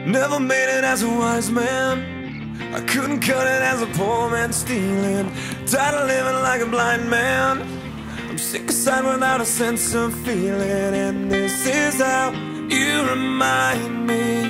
Never made it as a wise man. I couldn't cut it as a poor man stealing. Tired of living like a blind man. I'm sick aside without a sense of feeling. And this is how you remind me.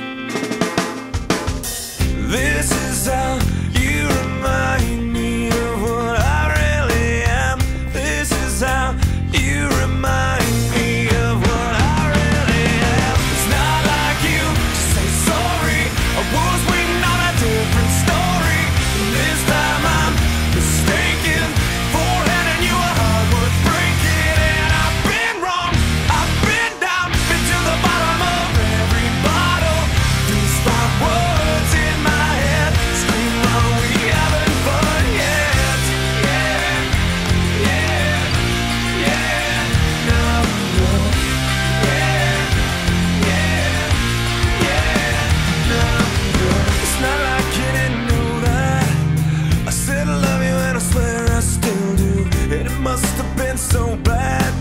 This is how you remind me of what I really am. This is how you remind me of what I really am. It's not like you to say sorry. I was waiting on a different story. And this time I'm mistaken for handing you a heart worth breaking. And I've been wrong, I've been down, been to the bottom of every bottle. These five words in my head scream, are we having fun yet? Yeah, yeah, yeah, no, no. Yeah, yeah, yeah, no, no. It's not like you didn't know that I said I love you and I swear I still do. And it must have been so bad,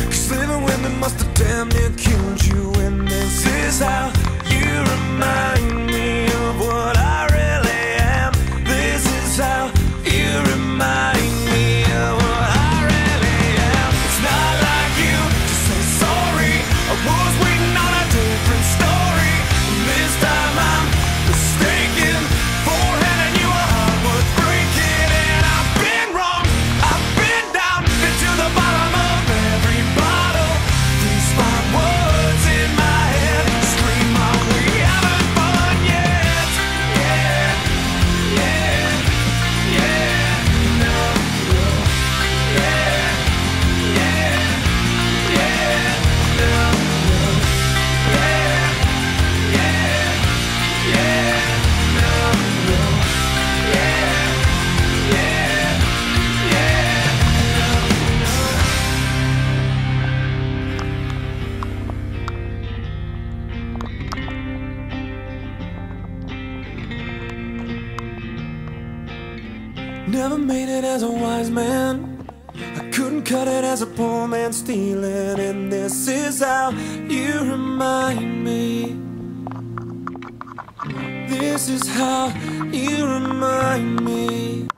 'cause living with me must have damn near killed you. And this is how you remind me of what I really am. This is how you remind me of what I really am. It's not like you to say sorry. I was waiting on a different story. And this time I'm mistaken for handing you a heart worth breaking. And I've been wrong, I've been down, been to the bottom of every bottle. These five words in my head scream, are we having fun yet? Yeah, yeah, yeah, no, no. Yeah, yeah, yeah, no, no. Yeah, yeah, yeah, no, no. Yeah, yeah, yeah, no, no. Never made it as a wise man. I couldn't cut it as a poor man stealing. And this is how you remind me. This is how you remind me.